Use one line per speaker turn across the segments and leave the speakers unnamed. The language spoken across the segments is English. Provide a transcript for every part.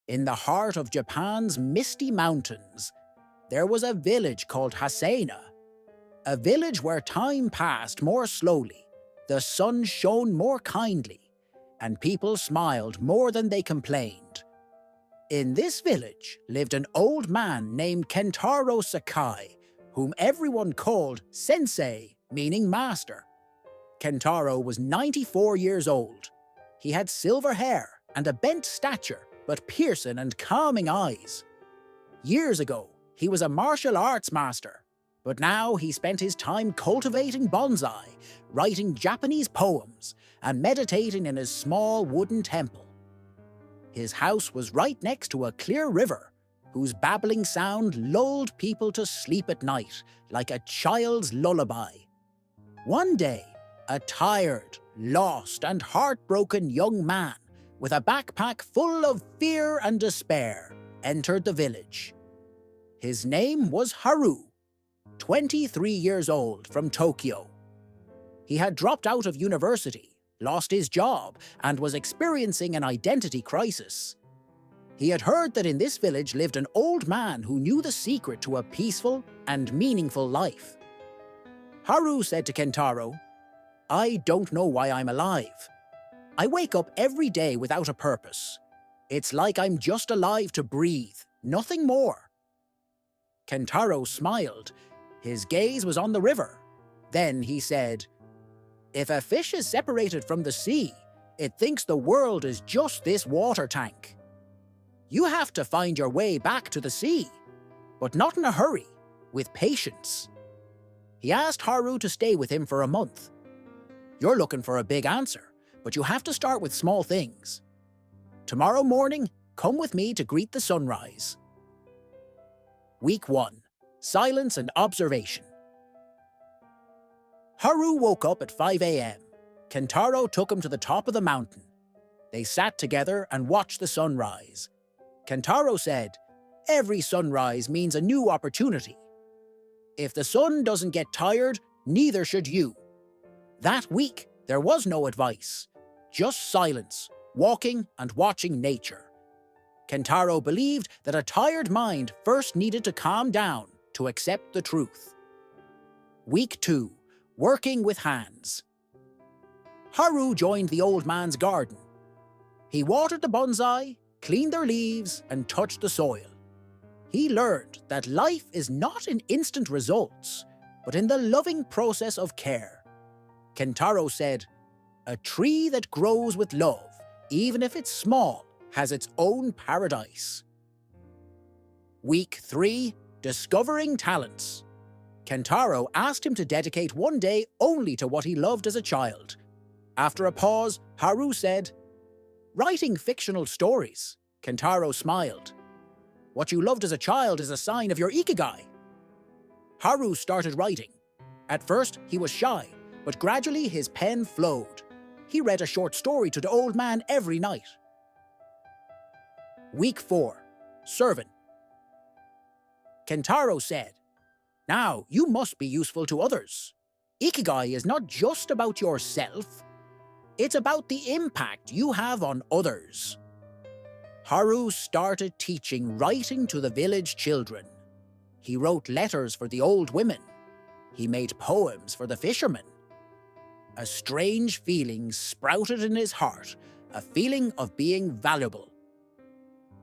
In the heart of Japan's misty mountains, there was a village called Hasena, a village where time passed more slowly, the sun shone more kindly, and people smiled more than they complained. In this village lived an old man named Kentaro Sakai, whom everyone called Sensei, meaning master. Kentaro was 94 years old. He had silver hair and a bent stature, but piercing and calming eyes. Years ago, he was a martial arts master, but now he spent his time cultivating bonsai, writing Japanese poems, and meditating in his small wooden temple. His house was right next to a clear river, whose babbling sound lulled people to sleep at night like a child's lullaby. One day, a tired, lost, and heartbroken young man with a backpack full of fear and despair entered the village. His name was Haru, 23 years old, from Tokyo. He had dropped out of university, lost his job, and was experiencing an identity crisis. He had heard that in this village lived an old man who knew the secret to a peaceful and meaningful life. Haru said to Kentaro, "I don't know why I'm alive. I wake up every day without a purpose. It's like I'm just alive to breathe, nothing more." Kentaro smiled. His gaze was on the river. Then he said, "If a fish is separated from the sea, it thinks the world is just this water tank. You have to find your way back to the sea, but not in a hurry, with patience." He asked Haru to stay with him for a month. "You're looking for a big answer, but you have to start with small things. Tomorrow morning, come with me to greet the sunrise." Week 1. Silence and Observation. Haru woke up at 5 a.m. Kentaro took him to the top of the mountain. They sat together and watched the sunrise. Kentaro said, "Every sunrise means a new opportunity. If the sun doesn't get tired, neither should you." That week, there was no advice, just silence, walking and watching nature. Kentaro believed that a tired mind first needed to calm down to accept the truth. Week 2. Working with hands. Haru joined the old man's garden. He watered the bonsai, cleaned their leaves, and touched the soil. He learned that life is not in instant results, but in the loving process of care. Kentaro said, "A tree that grows with love, even if it's small, has its own paradise." Week 3. Discovering talents. Kentaro asked him to dedicate one day only to what he loved as a child. After a pause, Haru said, "Writing fictional stories." Kentaro smiled. "What you loved as a child is a sign of your Ikigai." Haru started writing. At first, he was shy, but gradually his pen flowed. He read a short story to the old man every night. Week 4. Servant. Kentaro said, "Now you must be useful to others. Ikigai is not just about yourself. It's about the impact you have on others." Haru started teaching writing to the village children. He wrote letters for the old women. He made poems for the fishermen. A strange feeling sprouted in his heart, a feeling of being valuable.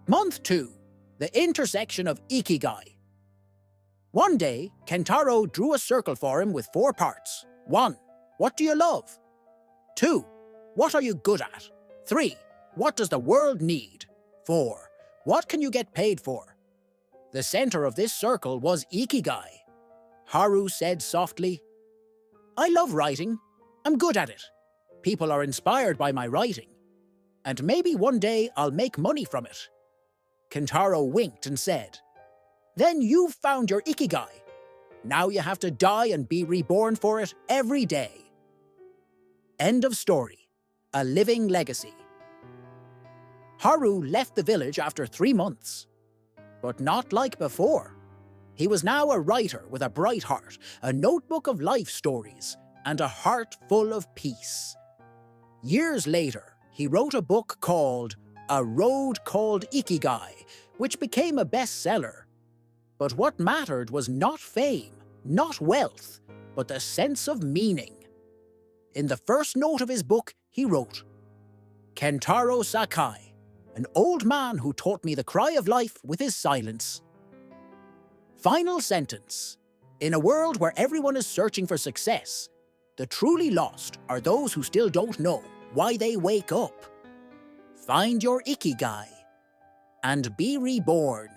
Month 2. The intersection of Ikigai. One day, Kentaro drew a circle for him with 4 parts. 1. What do you love? 2. What are you good at? 3. What does the world need? 4. What can you get paid for? The center of this circle was Ikigai. Haru said softly, "I love writing. I'm good at it. People are inspired by my writing. And maybe one day I'll make money from it." Kentaro winked and said, "Then you've found your Ikigai. Now you have to die and be reborn for it every day." End of story. A living legacy. Haru left the village after 3 months. But not like before. He was now a writer with a bright heart, a notebook of life stories, and a heart full of peace. Years later, he wrote a book called a road called Ikigai, which became a bestseller. But what mattered was not fame, not wealth, but the sense of meaning. In the first note of his book, he wrote, "Kentaro Sakai, an old man who taught me the cry of life with his silence." Final sentence. In a world where everyone is searching for success, the truly lost are those who still don't know why they wake up. Find your Ikigai and be reborn.